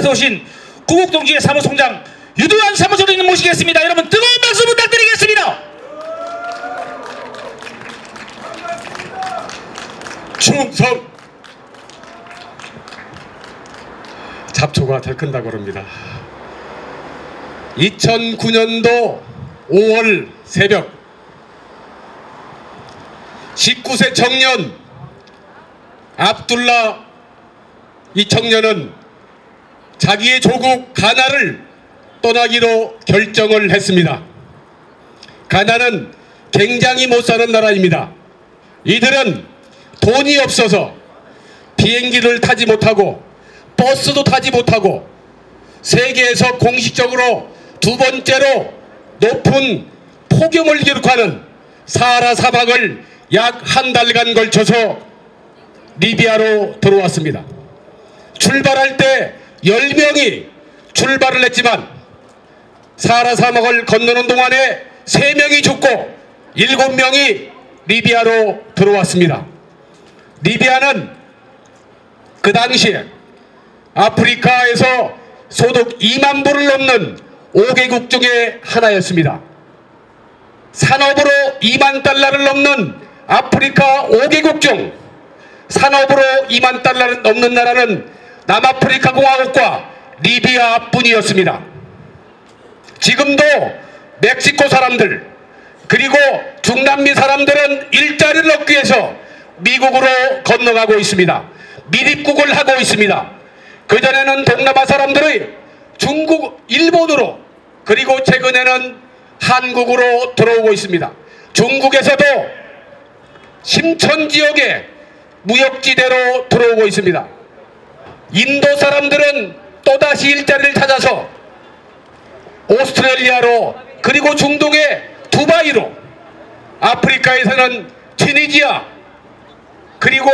서울에서 오신 구국동지회 사무총장 유도환 사무총장님 모시겠습니다. 여러분 뜨거운 박수 부탁드리겠습니다. 충성! 잡초가 들큰다고 그럽니다. 2009년도 5월 새벽 19세 청년 압둘라 이 청년은 자기의 조국 가나를 떠나기로 결정을 했습니다. 가나는 굉장히 못 사는 나라입니다. 이들은 돈이 없어서 비행기를 타지 못하고 버스도 타지 못하고 세계에서 공식적으로 두 번째로 높은 폭염을 기록하는 사하라 사막을 약 한 달간 걸쳐서 리비아로 들어왔습니다. 출발할 때 10명이 출발을 했지만 사하라 사막을 건너는 동안에 3명이 죽고 7명이 리비아로 들어왔습니다. 리비아는 그 당시에 아프리카에서 소득 2만 불을 넘는 5개국 중에 하나였습니다. 산업으로 2만 달러를 넘는 아프리카 5개국 중 산업으로 2만 달러를 넘는 나라는 남아프리카 공화국과 리비아뿐이었습니다. 지금도 멕시코 사람들 그리고 중남미 사람들은 일자리를 얻기 위해서 미국으로 건너가고 있습니다. 밀입국을 하고 있습니다. 그전에는 동남아 사람들의 중국, 일본으로 그리고 최근에는 한국으로 들어오고 있습니다. 중국에서도 심천지역에 무역지대로 들어오고 있습니다. 인도 사람들은 또다시 일자리를 찾아서 오스트레일리아로 그리고 중동의 두바이로 아프리카에서는 튀니지아 그리고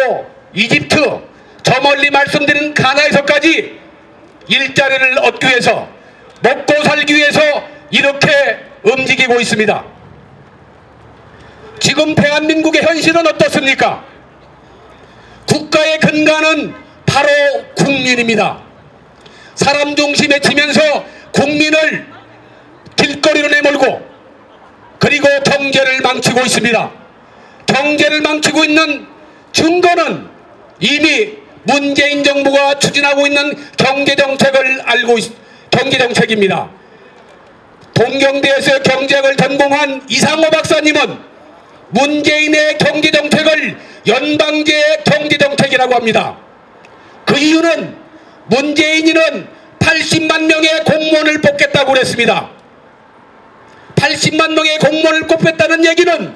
이집트 저 멀리 말씀드린 가나에서까지 일자리를 얻기 위해서 먹고 살기 위해서 이렇게 움직이고 있습니다. 지금 대한민국의 현실은 어떻습니까? 국가의 근간은 바로 국민입니다. 사람 중심에 치면서 국민을 길거리로 내몰고 그리고 경제를 망치고 있습니다. 경제를 망치고 있는 증거는 이미 문재인 정부가 추진하고 있는 경제정책을 경제정책입니다. 동경대에서 경제학을 전공한 이상호 박사님은 문재인의 경제정책을 연방제 경제정책이라고 합니다. 그 이유는 문재인이는 80만 명의 공무원을 뽑겠다고 그랬습니다. 80만 명의 공무원을 뽑겠다는 얘기는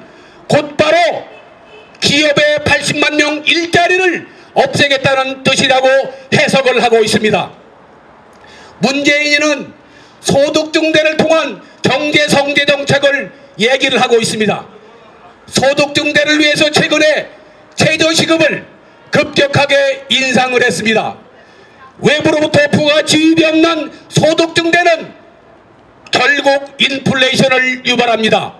곧바로 기업의 80만 명 일자리를 없애겠다는 뜻이라고 해석을 하고 있습니다. 문재인은 소득증대를 통한 경제성제 정책을 얘기를 하고 있습니다. 소득증대를 위해서 최근에 최저시급을 급격하게 인상을 했습니다. 외부로부터 부가지급이 없는 소득증대는 결국 인플레이션을 유발합니다.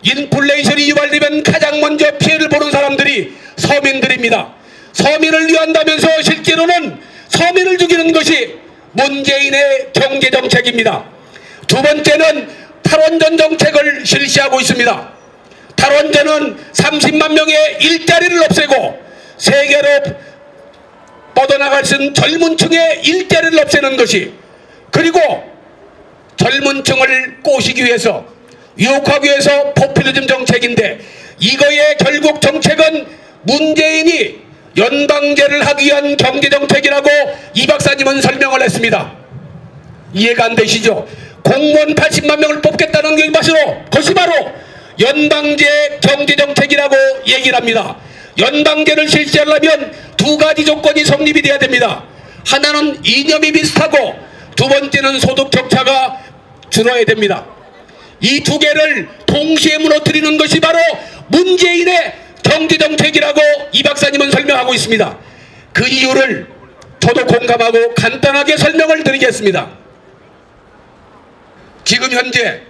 인플레이션이 유발되면 가장 먼저 피해를 보는 사람들이 서민들입니다. 서민을 위한다면서 실제로는 서민을 죽이는 것이 문재인의 경제정책입니다. 두 번째는 탈원전 정책을 실시하고 있습니다. 탈원전은 30만 명의 일자리를 없애고 세계로 뻗어나갈 수 있는 젊은 층의 일자리를 없애는 것이 그리고 젊은 층을 꼬시기 위해서 유혹하기 위해서 포퓰리즘 정책인데 이거의 결국 정책은 문재인이 연방제를 하기 위한 경제정책이라고 이 박사님은 설명을 했습니다. 이해가 안 되시죠? 공무원 80만 명을 뽑겠다는 것이 바로 연방제 경제정책이라고 얘기를 합니다. 연방제를 실시하려면 두 가지 조건이 성립이 돼야 됩니다. 하나는 이념이 비슷하고 두 번째는 소득 격차가 줄어야 됩니다. 이 두 개를 동시에 무너뜨리는 것이 바로 문재인의 경제정책이라고 이 박사님은 설명하고 있습니다. 그 이유를 저도 공감하고 간단하게 설명을 드리겠습니다. 지금 현재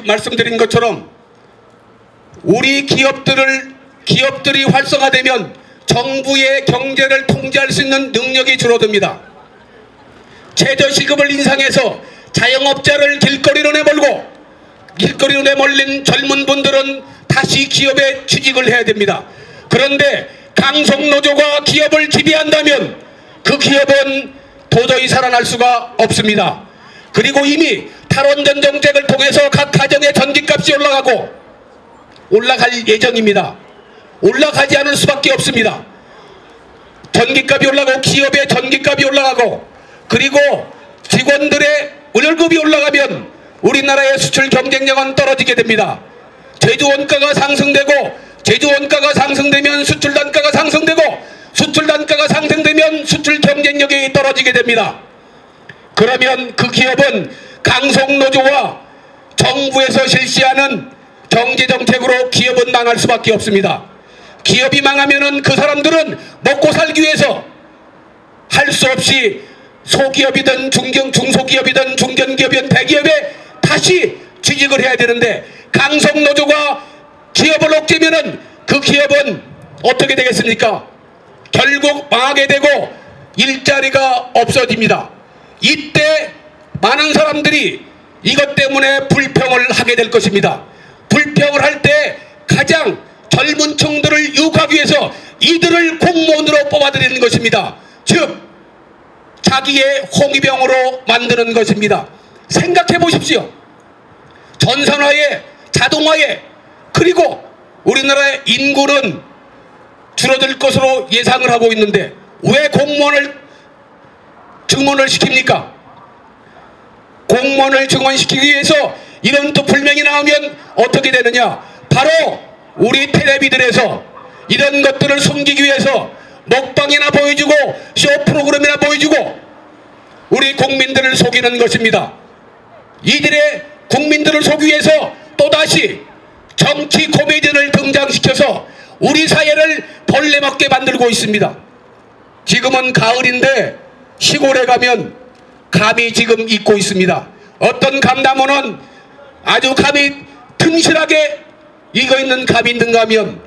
말씀드린 것처럼 우리 기업들이 활성화되면 정부의 경제를 통제할 수 있는 능력이 줄어듭니다. 최저시급을 인상해서 자영업자를 길거리로 내몰린 젊은 분들은 다시 기업에 취직을 해야 됩니다. 그런데 강성노조가 기업을 지배한다면 그 기업은 도저히 살아날 수가 없습니다. 그리고 이미 탈원전 정책을 통해서 각 가정의 전기값이 올라갈 예정입니다. 올라가지 않을 수밖에 없습니다. 전기값이 올라가고 기업의 전기값이 올라가고 그리고 직원들의 월급이 올라가면 우리나라의 수출 경쟁력은 떨어지게 됩니다. 제조 원가가 상승되고 제조 원가가 상승되면 수출 단가가 상승되고 수출 단가가 상승되면 수출 경쟁력이 떨어지게 됩니다. 그러면 그 기업은 강성노조와 정부에서 실시하는 경제정책으로 기업은 망할 수밖에 없습니다. 기업이 망하면은 그 사람들은 먹고 살기 위해서 할 수 없이 소기업이든 중소기업이든 중견기업이든 대기업에 다시 취직을 해야 되는데 강성노조가 기업을 억제면은 그 기업은 어떻게 되겠습니까? 결국 망하게 되고 일자리가 없어집니다. 이때 많은 사람들이 이것 때문에 불평을 하게 될 것입니다. 불평을 할 때 가장 젊은 층들을 유혹하기 위해서 이들을 공무원으로 뽑아들이는 것입니다. 즉 자기의 홍위병으로 만드는 것입니다. 생각해 보십시오. 전산화에 자동화에 그리고 우리나라의 인구는 줄어들 것으로 예상을 하고 있는데 왜 공무원을 증원을 시킵니까? 공무원을 증원시키기 위해서 이런 또 불명이 나오면 어떻게 되느냐? 바로 우리 텔레비들에서 이런 것들을 숨기기 위해서 먹방이나 보여주고 쇼 프로그램이나 보여주고 우리 국민들을 속이는 것입니다. 이들의 국민들을 속이기 위해서 또다시 정치 코미디언을 등장시켜서 우리 사회를 벌레 먹게 만들고 있습니다. 지금은 가을인데 시골에 가면 감이 지금 익고 있습니다. 어떤 감나무는 아주 감이 튼실하게 익어있는 감이 있는가 하면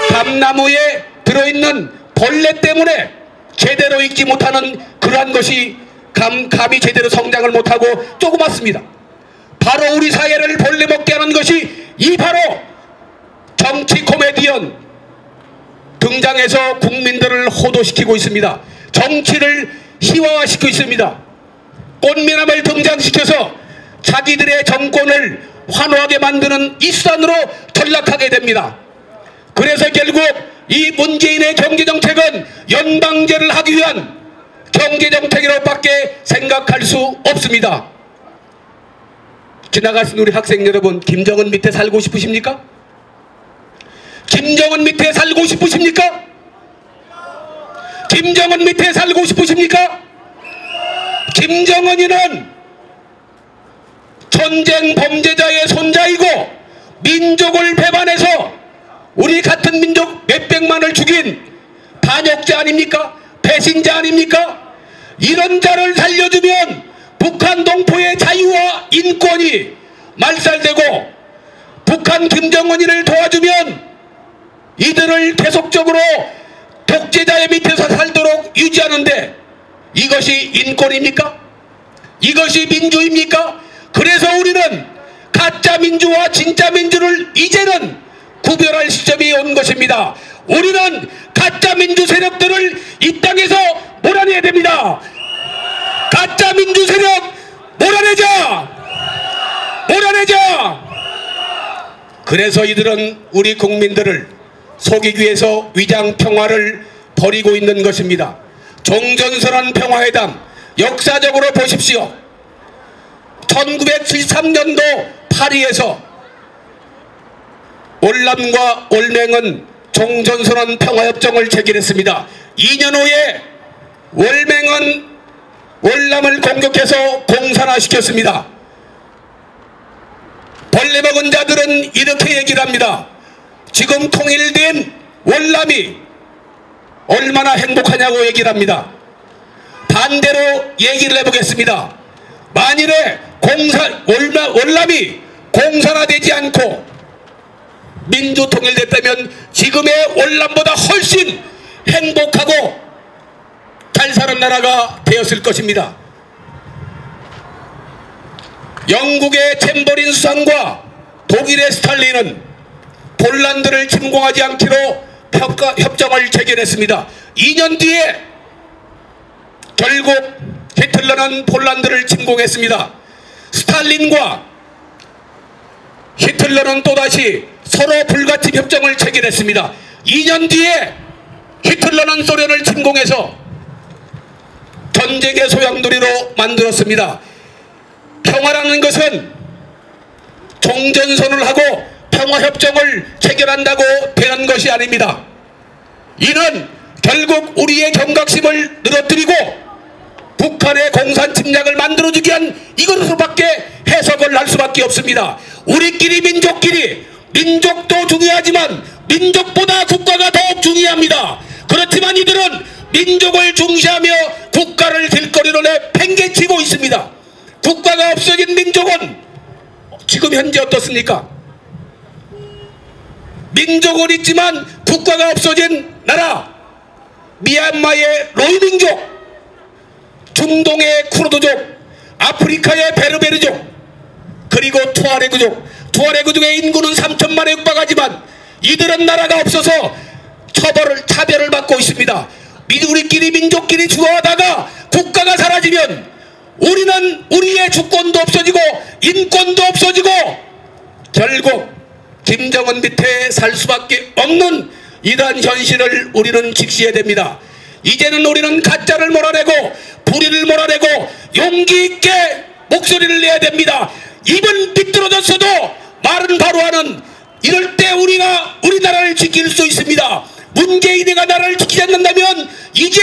감나무에 들어있는 벌레 때문에 제대로 익지 못하는 그러한 것이 감이 제대로 성장을 못하고 조그맣습니다. 바로 우리 사회를 벌레 먹게 하는 것이 이 바로 정치 코미디언 등장해서 국민들을 호도시키고 있습니다. 정치를 희화화시키고 있습니다. 꽃미남을 등장시켜서 자기들의 정권을 환호하게 만드는 이 수단으로 전락하게 됩니다. 그래서 결국 이 문재인의 경제정책은 연방제를 하기 위한 경제정책이라고밖에 생각할 수 없습니다. 지나가신 우리 학생 여러분, 김정은 밑에 살고 싶으십니까? 김정은 밑에 살고 싶으십니까? 김정은 밑에 살고 싶으십니까? 김정은이는 전쟁 범죄자의 손자이고 민족을 배반해서 우리 같은 민족 몇백만을 죽인 반역자 아닙니까? 배신자 아닙니까? 이런 자를 살려주면 북한 동포의 자유와 인권이 말살되고 북한 김정은이를 도와주면 이들을 계속적으로 독재자의 밑에서 살도록 유지하는데 이것이 인권입니까? 이것이 민주입니까? 그래서 우리는 가짜 민주와 진짜 민주를 이제는 구별할 시점이 온 것입니다. 우리는 가짜 민주 세력들을 이 땅에서 몰아내야 됩니다. 가짜 민주 세력 몰아내자! 몰아내자! 그래서 이들은 우리 국민들을 속이기 위해서 위장 평화를 벌이고 있는 것입니다. 종전선언 평화회담 역사적으로 보십시오. 1973년도 파리에서 월남과 월맹은 종전선언 평화협정을 체결했습니다. 2년 후에 월맹은 월남을 공격해서 공산화시켰습니다. 벌레 먹은 자들은 이렇게 얘기를 합니다. 지금 통일된 월남이 얼마나 행복하냐고 얘기를 합니다. 반대로 얘기를 해보겠습니다. 만일에 월남이 공산화되지 않고 민주통일됐다면 지금의 월남보다 훨씬 행복하고 잘 사는 나라가 되었을 것입니다. 영국의 챔버린 수상과 독일의 스탈린은 폴란드를 침공하지 않기로 협정을 체결했습니다. 2년 뒤에 결국 히틀러는 폴란드를 침공했습니다. 스탈린과 히틀러는 또다시 서로 불가침 협정을 체결했습니다. 2년 뒤에 히틀러는 소련을 침공해서 전쟁의 소용돌이로 만들었습니다. 평화라는 것은 종전선언을 하고 평화협정을 체결한다고 되는 것이 아닙니다. 이는 결국 우리의 경각심을 늘어뜨리고 북한의 공산 침략을 만들어주기 위한 이것으로밖에 해석을 할 수밖에 없습니다. 우리끼리 민족끼리, 민족도 중요하지만 민족보다 국가가 더욱 중요합니다. 그렇지만 이들은 민족을 중시하며 국가를 길거리로 내팽개치고 있습니다. 국가가 없어진 민족은 지금 현재 어떻습니까? 민족은 있지만 국가가 없어진 나라, 미얀마의 로히민족, 중동의 쿠르드족, 아프리카의 베르베르족, 그리고 투아레그족의 인구는 3천만에 육박하지만 이들은 나라가 없어서 차별을 받고 있습니다. 우리끼리 민족끼리 주거하다가 국가가 사라지면 우리는 우리의 주권도 없어지고 인권도 없어지고 결국 김정은 밑에 살 수밖에 없는 이러한 현실을 우리는 직시해야 됩니다. 이제는 우리는 가짜를 몰아내고 불의를 몰아내고 용기 있게 목소리를 내야 됩니다. 입은 비뚤어졌어도 말은 바로 하는, 이럴 때 우리가 우리나라를 지킬 수 있습니다. 문재인이가 나라를 지키지 않는다면 이제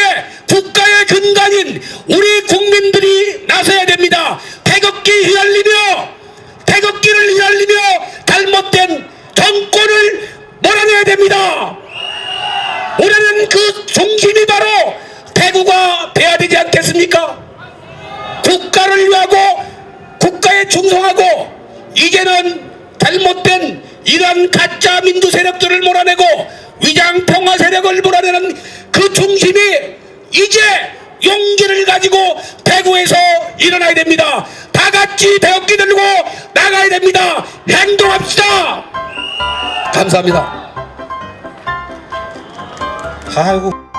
국가의 근간인 우리 국민들이 나서야 됩니다. 태극기를 휘날리며 잘못된 정권을 몰아내야 됩니다. 올해는 그 중심이 바로 대구가 돼야 되지 않겠습니까? 국가를 위하고 국가에 충성하고 이제는 잘못된 이러한 가짜 민주 세력들을 몰아내고 위장 평화 세력을 몰아내는 그 중심이 이제 용기를 가지고 대구에서 일어나야 됩니다. 다 같이 태극기 들고 나가야 됩니다. 행동합시다. 감사합니다. 아이고.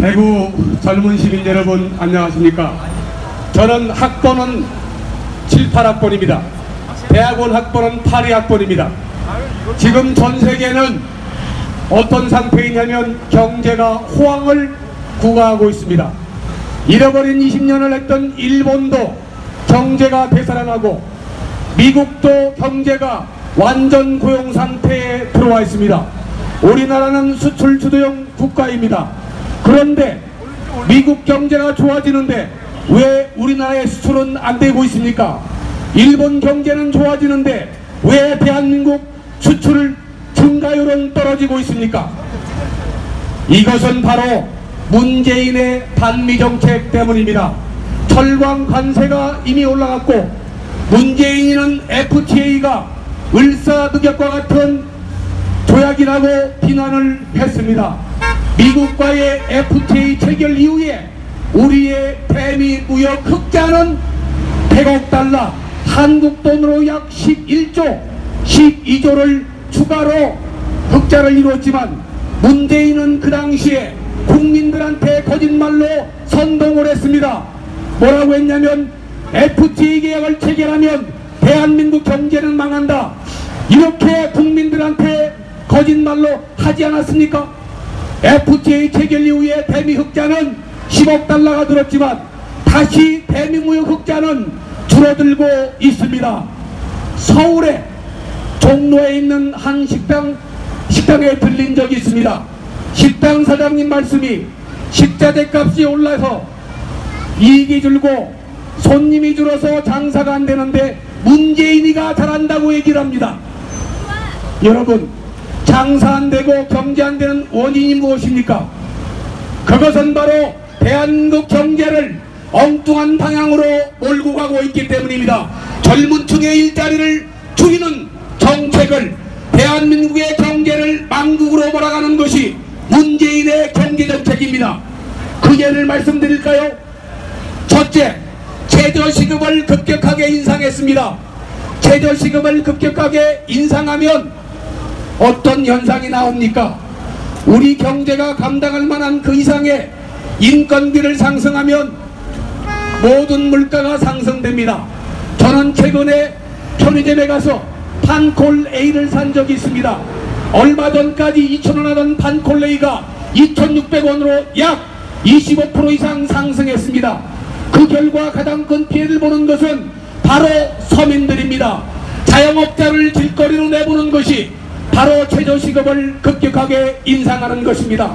대구 젊은 시민 여러분 안녕하십니까? 저는 학번은 7, 8학번입니다. 대학원 학번은 82학번입니다. 지금 전 세계는 어떤 상태이냐면 경제가 호황을 구가하고 있습니다. 잃어버린 20년을 했던 일본도 경제가 되살아나고 미국도 경제가 완전 고용 상태에 들어와 있습니다. 우리나라는 수출 주도형 국가입니다. 그런데 미국 경제가 좋아지는데 왜 우리나라의 수출은 안 되고 있습니까? 일본 경제는 좋아지는데 왜 대한민국 수출 증가율은 떨어지고 있습니까? 이것은 바로 문재인의 반미정책 때문입니다. 철강 관세가 이미 올라갔고 문재인은 FTA가 을사늑약과 같은 조약이라고 비난을 했습니다. 미국과의 FTA 체결 이후에 우리의 대미 무역 흑자는 100억 달러, 한국 돈으로 약 12조를 추가로 흑자를 이루었지만 문재인은 그 당시에 국민들한테 거짓말로 선동을 했습니다. 뭐라고 했냐면 FTA 계약을 체결하면 대한민국 경제는 망한다. 이렇게 국민들한테 거짓말로 하지 않았습니까? FTA 체결 이후에 대미 흑자는 10억 달러가 늘었지만 다시 대미 무역 흑자는 줄어들고 있습니다. 서울에 종로에 있는 한 식당에 들린 적이 있습니다. 식당 사장님 말씀이 식자재 값이 올라서 이익이 줄고 손님이 줄어서 장사가 안 되는데 문재인이가 잘한다고 얘기를 합니다. 여러분, 장사 안 되고 경제 안 되는 원인이 무엇입니까? 그것은 바로 대한민국 경제를 엉뚱한 방향으로 몰고 가고 있기 때문입니다. 젊은 층의 일자리를 줄이는 정책을, 대한민국의 경제를 망국으로 몰아가는 것이 문재인의 경제정책입니다. 그 예를 말씀드릴까요? 첫째, 최저시급을 급격하게 인상했습니다. 최저시급을 급격하게 인상하면 어떤 현상이 나옵니까? 우리 경제가 감당할 만한 그 이상의 인건비를 상승하면 모든 물가가 상승됩니다. 저는 최근에 편의점에 가서 판콜 A를 산 적이 있습니다. 얼마 전까지 2,000원 하던 판콜 A가 2,600원으로 약 25% 이상 상승했습니다. 그 결과 가장 큰 피해를 보는 것은 바로 서민들입니다. 자영업자를 길거리로 내보는 것이 바로 최저시급을 급격하게 인상하는 것입니다.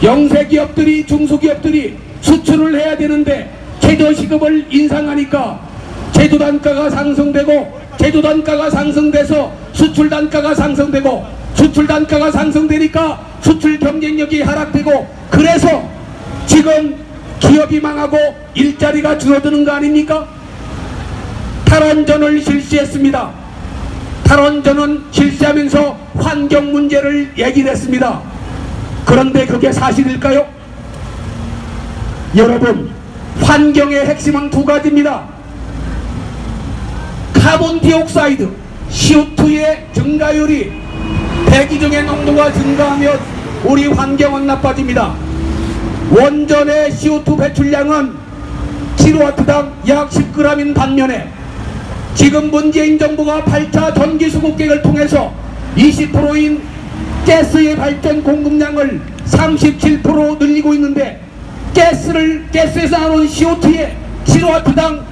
영세기업들이, 중소기업들이 수출을 해야 되는데 최저시급을 인상하니까 제조단가가 상승되고, 제조단가가 상승돼서 수출단가가 상승되고, 수출단가가 상승되니까 수출 경쟁력이 하락되고, 그래서 지금 기업이 망하고 일자리가 줄어드는 거 아닙니까? 탈원전을 실시했습니다. 탈원전은 실시하면서 환경 문제를 얘기를 했습니다. 그런데 그게 사실일까요? 여러분, 환경의 핵심은 두 가지입니다. 카본디옥사이드, CO2의 증가율이 대기 중의 농도가 증가하면 우리 환경은 나빠집니다. 원전의 CO2 배출량은 킬로와트당 약 10g인 반면에 지금 문재인 정부가 8차 전기수급계획을 통해서 20%인 가스의 발전 공급량을 37% 늘리고 있는데, 가스에서 나오는 CO2의 킬로와트당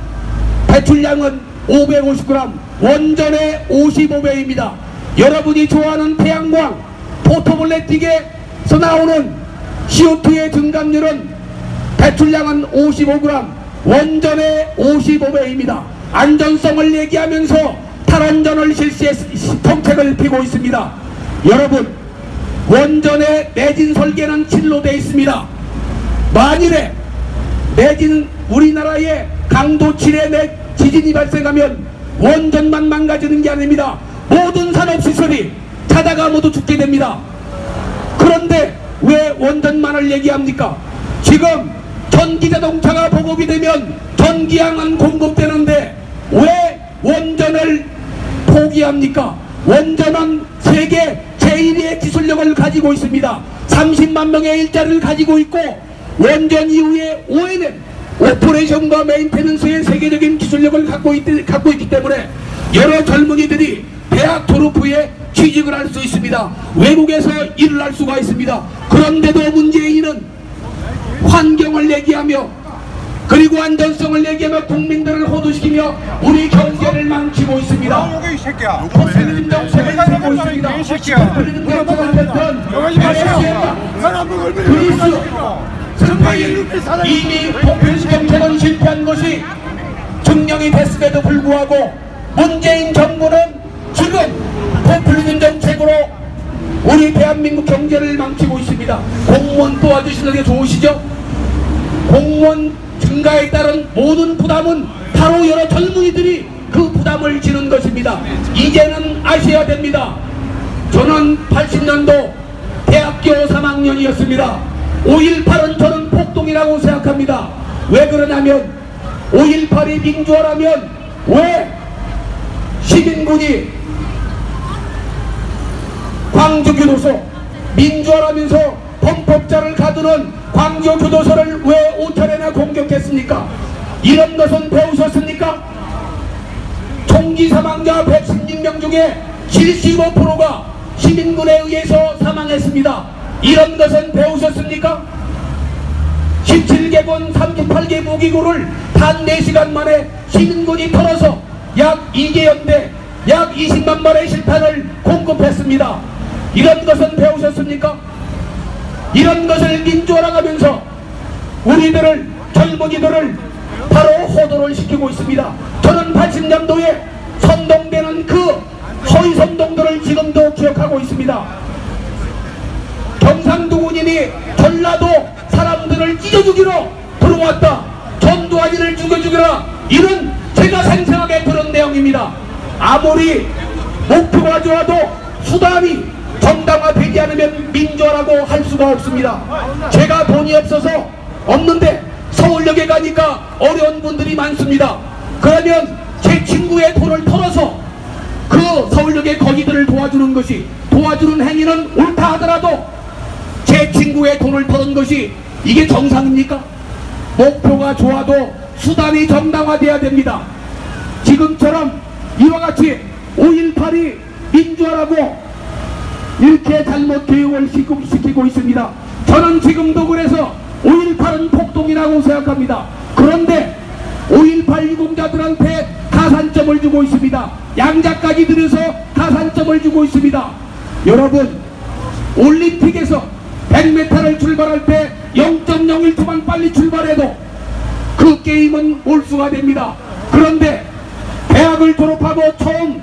배출량은 550g, 원전의 55배입니다. 여러분이 좋아하는 태양광, 포토볼레틱에서 나오는 CO2의 증감률은 배출량은 55g, 원전의 55배입니다. 안전성을 얘기하면서 탈원전을 정책을 피고 있습니다. 여러분, 원전의 내진 설계는 칠로 되어 있습니다. 만일에 우리나라에 강도 7의 지진이 발생하면 원전만 망가지는 게 아닙니다. 모든 산업시설이 자다가 모두 죽게 됩니다. 그런데 왜 원전만을 얘기합니까? 지금 전기자동차가 보급이 되면 전기양은 공급되는데 왜 원전을 포기합니까? 원전은 세계 제1위의 기술력을 가지고 있습니다. 30만 명의 일자리를 가지고 있고, 원전 이후에 ONM, 오퍼레이션과 메인테넌스의 세계적인 기술력을 갖고 있기 때문에 여러 젊은이들이 대학 졸업 후에 취직을 할 수 있습니다. 외국에서 일을 할 수가 있습니다. 그런데도 문재인은 환경을 얘기하며, 그리고 안전성을 얘기하며 국민들을 호도시키며 우리 경제를 망치고 있습니다. 포퓰리즘 정책을 피고 있습니다. 포퓰리즘 정책을 폈던 그리스, 스페인, 이미 포퓰리즘 정책은 실패한 것이 증명이 됐음에도 불구하고 문재인 정부는 지금 포퓰리즘 정책으로 우리 대한민국 경제를 망치고 있습니다. 공무원 도와주시는 게 좋으시죠? 공무원 증가에 따른 모든 부담은 바로 여러 젊은이들이 그 부담을 지는 것입니다. 이제는 아셔야 됩니다. 저는 80년도 대학교 3학년이었습니다. 5.18은 저는 폭동이라고 생각합니다. 왜 그러냐면 5.18이 민주화라면 왜 시민군이 광주교도소, 민주화라면서 범법자를 가두는 광주교도소를 왜 5차례나 공격했습니까? 이런 것은 배우셨습니까? 총기 사망자 116명 중에 75%가 시민군에 의해서 사망했습니다. 이런 것은 배우셨습니까? 17개군 38개 무기고를 단 4시간 만에 시민군이 털어서 약 2개연대 약 20만 발의 실탄을 공급했습니다. 이런 것은 배우셨습니까? 이런 것을 민주화라면서 우리들을, 젊은이들을 바로 호도를 시키고 있습니다. 저는 80년도에 선동되는 그 허위 선동들을 지금도 기억하고 있습니다. 경상도군인이 전라도 사람들을 찢어주기로 들어왔다. 전두환이를 죽여주기라. 이런 제가 생생하게 들은 내용입니다. 아무리 목표가 좋아도 수단이 정당화되지 않으면 민주화라고 할 수가 없습니다. 제가 돈이 없어서 없는데 서울역에 가니까 어려운 분들이 많습니다. 그러면 제 친구의 돈을 털어서 그 서울역의 거지들을 도와주는 행위는 옳다 하더라도 제 친구의 돈을 털은 것이 이게 정상입니까? 목표가 좋아도 수단이 정당화돼야 됩니다. 지금처럼 이와 같이 5.18이 민주화라고 이렇게 잘못 교육을 시키고 있습니다. 저는 지금도 그래서 5.18은 폭동이라고 생각합니다. 그런데 5.18 유공자들한테 가산점을 주고 있습니다. 양자까지 들여서 가산점을 주고 있습니다. 여러분, 올림픽에서 100m를 출발할 때 0.01초만 빨리 출발해도 그 게임은 몰수가 됩니다. 그런데 대학을 졸업하고 처음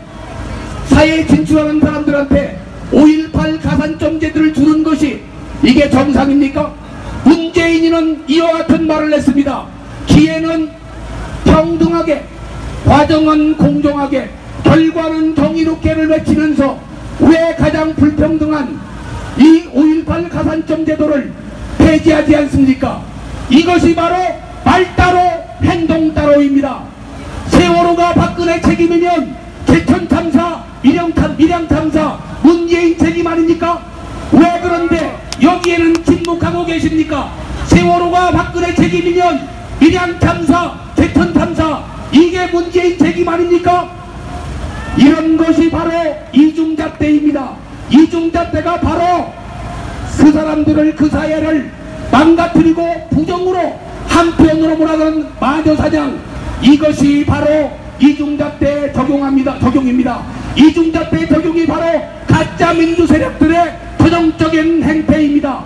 사회에 진출하는 사람들한테 5.18 가산점제들을 주는 것이 이게 정상입니까? 문재인이는 이와 같은 말을 했습니다. 기회는 평등하게, 과정은 공정하게, 결과는 정의롭게를 외치면서 왜 가장 불평등한 이 5.18 가산점 제도를 폐지하지 않습니까? 이것이 바로 말 따로 행동 따로입니다. 세월호가 박근혜 책임이면 제천 참사, 밀양 참사 문재인 책임 아닙니까? 왜 그런데 여기에는 침묵하고 계십니까? 세월호가 박근혜 책임이면 밀양 참사, 제천 참사 이게 문재인 책임 아닙니까? 이런 것이 바로 이중잣대입니다. 이중잣대가 바로 그 사람들을, 그 사회를 망가뜨리고 부정으로 한편으로 몰아가는 마녀사냥, 이것이 바로 이중잣대 적용입니다. 이중잣대 적용이 바로 가짜 민주 세력들의 전형적인 행태입니다.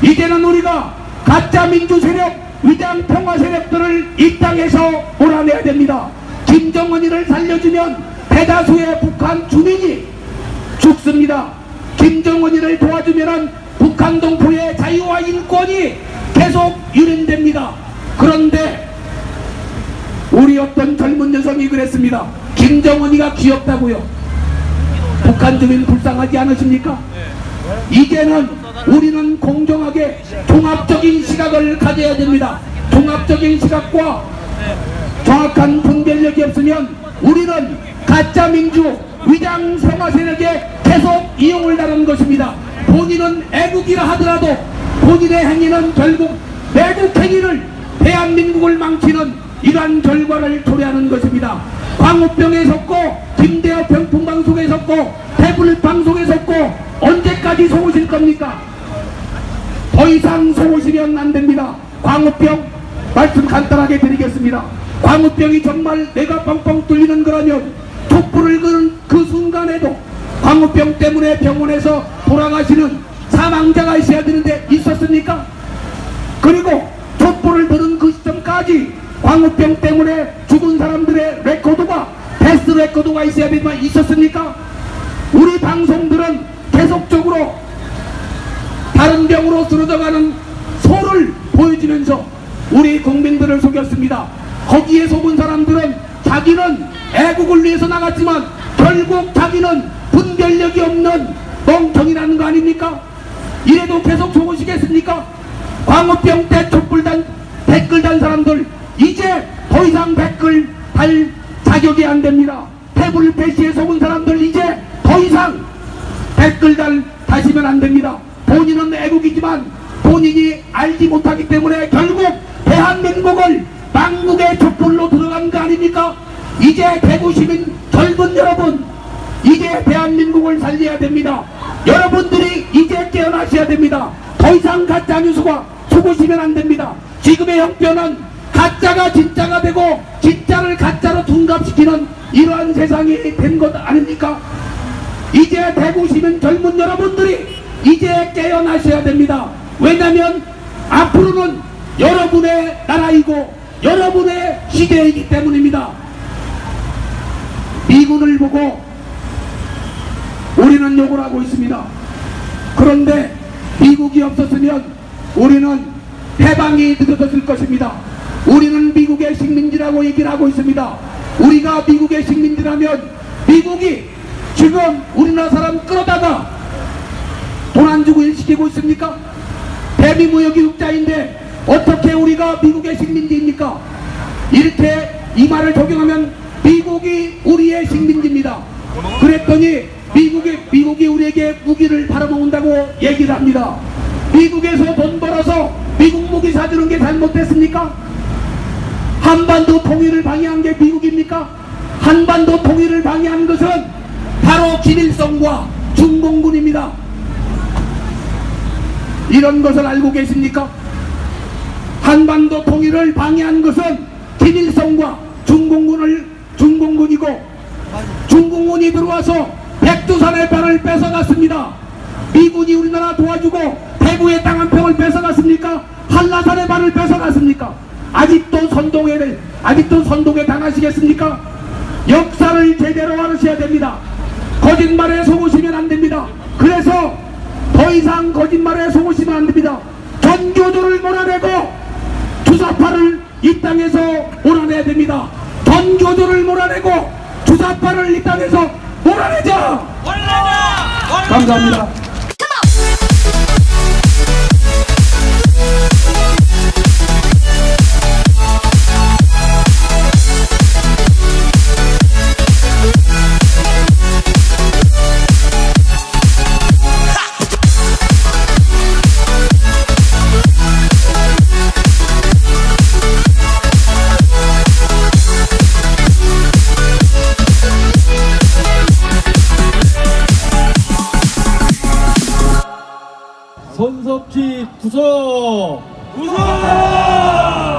이제는 우리가 가짜 민주 세력, 위장 평화 세력들을 이 땅에서 몰아내야 됩니다. 김정은이를 살려주면 대다수의 북한 주민이 죽습니다. 김정은이를 도와주면 북한 동포의 자유와 인권이 계속 유린됩니다. 그런데 우리 어떤 젊은 여성이 그랬습니다. 김정은이가 귀엽다고요. 북한 주민 불쌍하지 않으십니까? 이제는 우리는 공정하게 종합적인 시각을 가져야 됩니다. 종합적인 시각과 정확한 분별력이 없으면 우리는 가짜 민주 위장 평화 세력에 계속 이용을 당한 것입니다. 본인은 애국이라 하더라도 본인의 행위는 결국 매국 행위를, 대한민국을 망치는 이러한 결과를 초래하는 것입니다. 광우병에 섰고, 김대엽 병풍방송에 섰고, 태블방송에 섰고, 언제까지 속으실 겁니까? 더 이상 속으시면 안 됩니다. 광우병 말씀 간단하게 드리겠습니다. 광우병이 정말 내가 뻥뻥 뚫리는 거라면 촛불을 그는 그 순간에도 광우병 때문에 병원에서 돌아가시는 사망자가 있어야 되는데 있었습니까? 그리고 촛불을 드는 그 시점까지 광우병 때문에 죽은 사람들의 레코드가, 데스 레코드가 있어야 되지만 있었습니까? 우리 방송들은 계속적으로 다른 병으로 쓰러져가는 소를 보여주면서 우리 국민들을 속였습니다. 거기에 속은 사람들은 자기는 애국을 위해서 나갔지만 결국 자기는 분별력이 없는 멍청이라는 거 아닙니까? 이래도 계속 속으시겠습니까? 광우병 때 촛불 댓글 단 사람들 이제 더 이상 댓글 달 자격이 안 됩니다. 태블 배시에 속은 사람들 이제 더 이상 댓글 다시면 안 됩니다. 본인은 애국이지만 본인이 알지 못하기 때문에 결국 대한민국을 망국의 촛불로 들어간 거 아닙니까? 이제 대구 시민 젊은 여러분, 이제 대한민국을 살려야 됩니다. 여러분들이 이제 깨어나셔야 됩니다. 더 이상 가짜 뉴스가 속으시면 안 됩니다. 지금의 형편은 가짜가 진짜가 되고 진짜를 가짜로 둔갑시키는 이러한 세상이 된 것 아닙니까? 이제 대구 시민 젊은 여러분들이 이제 깨어나셔야 됩니다. 왜냐하면 앞으로는 여러분의 나라이고 여러분의 시대이기 때문입니다. 미군을 보고 우리는 욕을 하고 있습니다. 그런데 미국이 없었으면 우리는 해방이 늦어졌을 것입니다. 우리는 미국의 식민지라고 얘기를 하고 있습니다. 우리가 미국의 식민지라면 미국이 지금 우리나라 사람 끌어다가 돈 안 주고 일시키고 있습니까? 대미무역이국자인데 어떻게 우리가 미국의 식민지입니까? 이렇게 이 말을 적용하면 미국이 우리의 식민지입니다. 그랬더니 미국이 우리에게 무기를 팔아먹는다고 얘기를 합니다. 미국에서 돈 벌어서 미국 무기 사주는 게 잘못됐습니까? 한반도 통일을 방해한 게 미국입니까? 한반도 통일을 방해한 것은 바로 김일성과 중공군입니다. 이런 것을 알고 계십니까? 한반도 통일을 방해한 것은 김일성과 중공군이고 중공군이 들어와서 백두산의 별을 뺏어갔습니다. 미군이 우리나라 도와주고 대구의 땅 한 평을 뺏어갔습니까? 한라산의 발을 뺏어갔습니까? 아직도 선동에 당하시겠습니까? 역사를 제대로 알으셔야 됩니다. 거짓말에 속으시면 안 됩니다. 그래서 더 이상 거짓말에 속으시면 안 됩니다. 전교조를 몰아내고 주사파를 이 땅에서 몰아내야 됩니다. 전교조를 몰아내고 주사파를 이 땅에서 몰아내자! 감사합니다. 손석희 구속! 구속!